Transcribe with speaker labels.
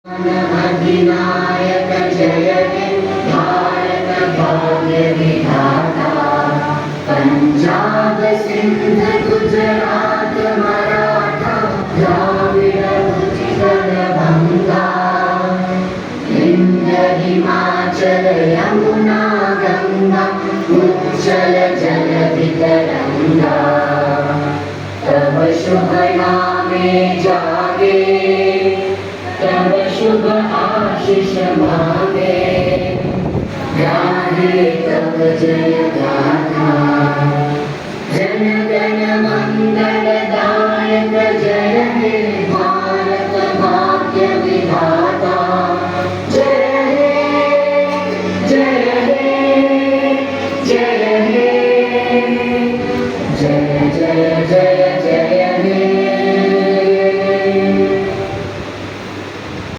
Speaker 1: अधिनायक जय हे भारत भाग्य विधाता। पंजाब सिंध गुजरात मराठा द्राविड़ उत्कल गंगा। विंध्य हिमाचल यमुना गंगा उच्चल जलधि तरंगा। तब शुभ नामे जागे तब शुभ आशीष मांगे। गाहे तब जय गाथा